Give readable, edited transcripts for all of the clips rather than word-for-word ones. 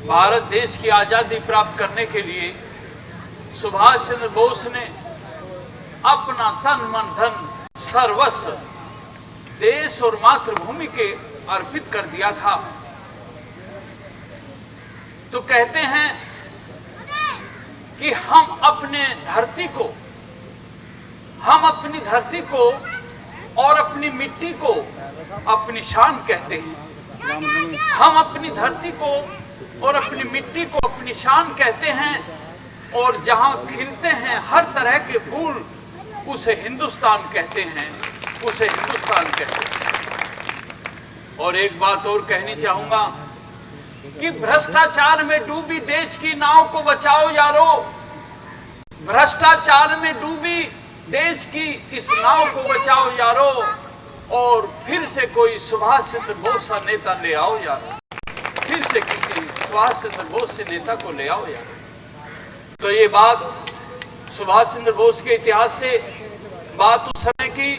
भारत देश की आजादी प्राप्त करने के लिए सुभाष चंद्र बोस ने अपना तन मन धन सर्वस्व देश और मातृभूमि के अर्पित कर दिया था। तो कहते हैं कि हम अपनी धरती को और अपनी मिट्टी को अपनी शान कहते हैं। हम अपनी धरती को और अपनी मिट्टी को अपनी शान कहते हैं, और जहां खिलते हैं हर तरह के फूल उसे हिंदुस्तान कहते हैं, उसे हिंदुस्तान कहते हैं। और एक बात और कहनी चाहूंगा कि भ्रष्टाचार में डूबी देश की नाव को बचाओ यारो। भ्रष्टाचार में डूबी देश की इस नाव को बचाओ यारो, और फिर से कोई सुभाष चंद्र बोस सा नेता ले आओ यारो। फिर से किसी सुभाष चंद्र बोस से नेता को ले आओ यारो। तो ये बात सुभाष चंद्र बोस के इतिहास से बात उस समय की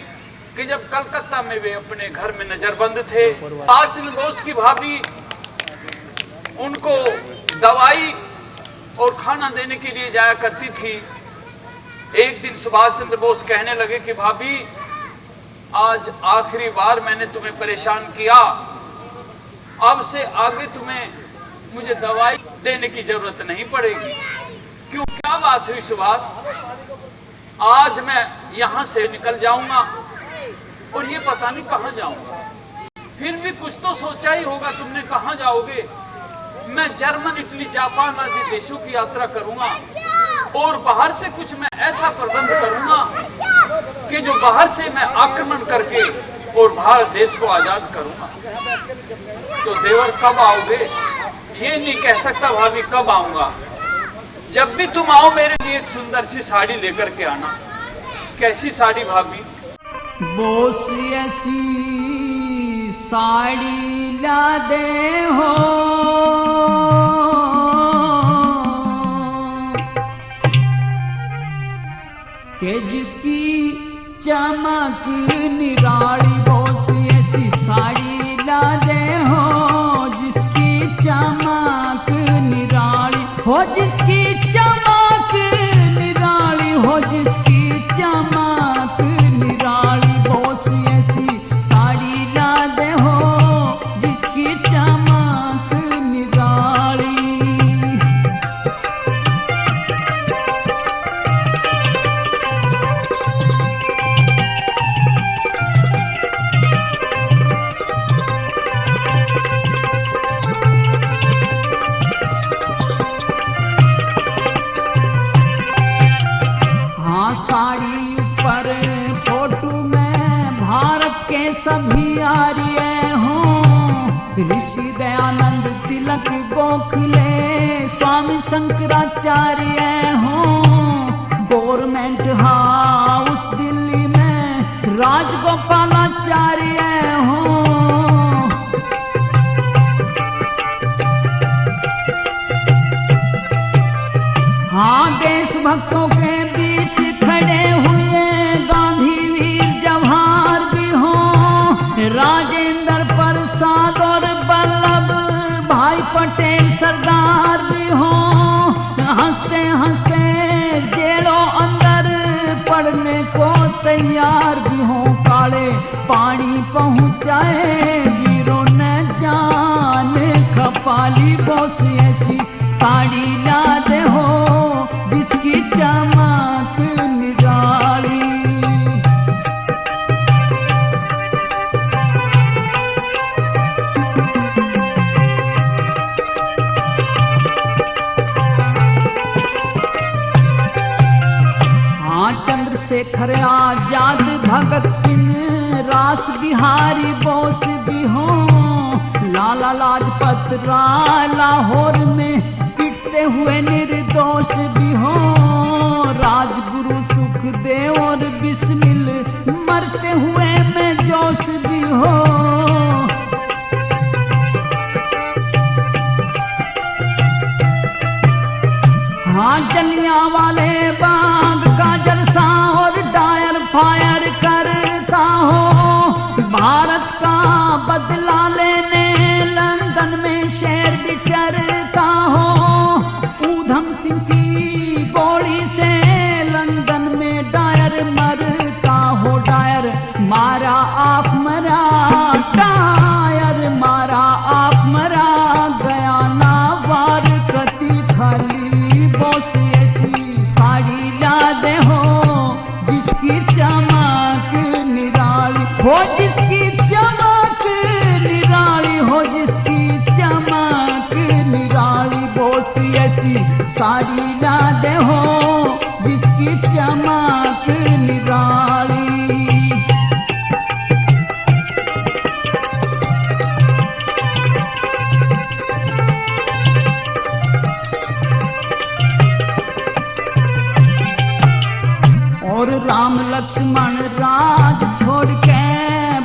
कि जब कलकत्ता में वे अपने घर में नजरबंद थे। सुभाष चंद्र बोस की भाभी उनको दवाई और खाना देने के लिए जाया करती थी। एक दिन सुभाष चंद्र बोस कहने लगे कि भाभी, आज आखिरी बार मैंने तुम्हें परेशान किया, अब से आगे तुम्हें मुझे दवाई देने की जरूरत नहीं पड़ेगी। क्यों, क्या बात हुई सुभाष? आज मैं यहां से निकल जाऊंगा और ये पता नहीं कहां जाऊंगा। फिर भी कुछ तो सोचा ही होगा तुमने, कहां जाओगे? मैं जर्मन, इटली, जापान आदि देशों की यात्रा करूंगा, और बाहर से कुछ मैं ऐसा प्रबंध करूंगा कि जो बाहर से मैं आक्रमण करके और भारत देश को आजाद करूंगा। तो देवर कब आओगे? ये नहीं कह सकता भाभी कब आऊंगा। जब भी तुम आओ मेरे लिए एक सुंदर सी साड़ी लेकर के आना। कैसी साड़ी भाभी? बोस ऐसी साड़ी ला दे हो कि जिसकी चमक निराली। बोस ऐसी साड़ी ला दे हो जिसकी चमक निराली हो, जिसकी चमक निराली हो, जिसकी चमक निराली। बोस ऐसी साड़ी ला दे हो जिसकी चमक निराली। साड़ी पर फोटो में भारत के सभी आर्य हों। ऋषि दयानंद, तिलक, गोखले, स्वामी शंकराचार्य हों। गवर्नमेंट हाउस दिल्ली में राजगोपालाचार्य हों। हाँ, देशभक्तों के बीच खड़े हुए गांधी, वीर जवाहर भी हों। राजेंद्र प्रसाद और वल्लभ भाई पटेल सरदार भी हों। हंसते हंसते जेलों अंदर पड़ने को तैयार भी हों। काले पानी पहुंचाए वीरों ने जान खपाली। बोस ऐसी साड़ी ला दे हो जिसकी चमक निराली। हाँ, चंद्रशेखर आजाद, भगत सिंह, रास बिहारी बोस भी हों। लाला लाजपत राय लाहौर में पिटते हुए निर्दोष भी हों। राजगुरु सुखदेव और बिस्मिल मरते हुए में जोश भी हो। हाँ, जलियांवाले बाग का जलसा और डायर फायर करता हो। भारत का बदला लेने लंदन में शेर विचरता सिंह की गोली से लंदन में डायर मरता हो डायर, मारा आप मरा डायर, मारा आप मरा गया ना वार कति खाली बोस ऐसी साड़ी ला दे हो जिसकी चमक निराली हो, जिसकी चमक निराली हो, जिसकी चमक निराली बोस ऐसी साड़ी ला दे हो जिसकी चमक निराली। और राम लक्ष्मण राज छोड़ के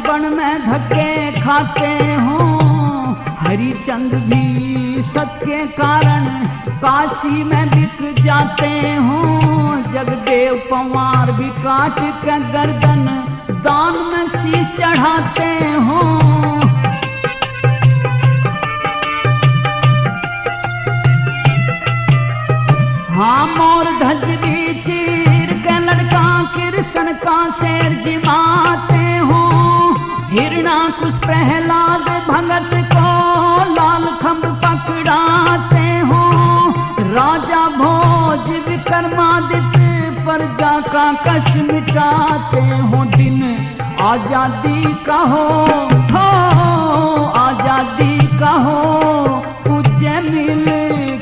वन में धक्के खाते हो, हरिचंद भी सत के कारण काशी में बिक जाते हो, जगदेव पवार भी काट के गर्दन दान में शीश चढ़ाते हो। हाँ मोर धजरी चीर के लड़का कृष्ण का शेर जिमाते हो, हिरणाकुश प्रहलाद भगत को लाल खंभ पकड़ाते हो, राजा भोज विक्रमादित्य प्रजा का कष्ट मिटाते हो। दिन आजादी का हो आजादी का हो, पूज्य मिल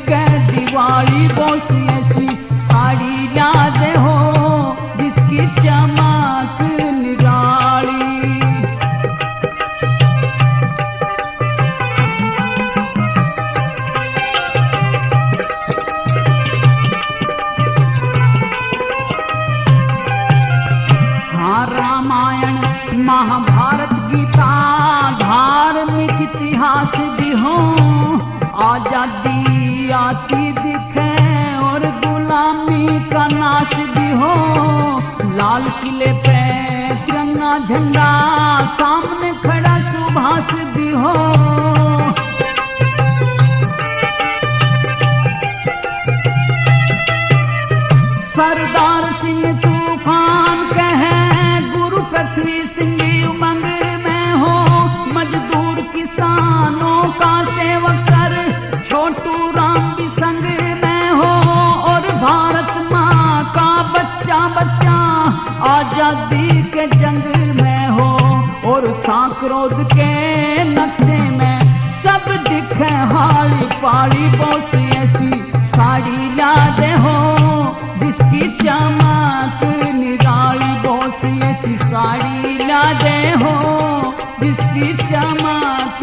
के दिवाली बोस ऐसी साड़ी ला दे हो जिसकी चमक निराली। हाँ रामायण महाभारत गीता धार्मिक इतिहास भी हो, आजादी आती दिखे और गुलामी का नाश भी हो, लाल किले पे तिरंगा झंडा सामने खड़ा सुभाष भी हो। सरदार सिंह तूफान कहे गुरु पृथ्वी सिंह उमंग में हो, मजदूर किसानों का सेवक सर छोटू राम भी संग में हो, और भारत माँ का बच्चा बच्चा आजादी के जंग में हो, और सांक्रोद के नक्शे में सब दिखे हाली पाली बोस ऐसी साड़ी ला दे हो जिसकी चमक निराली बोस ऐसी साड़ी ला दे हो जिसकी चमक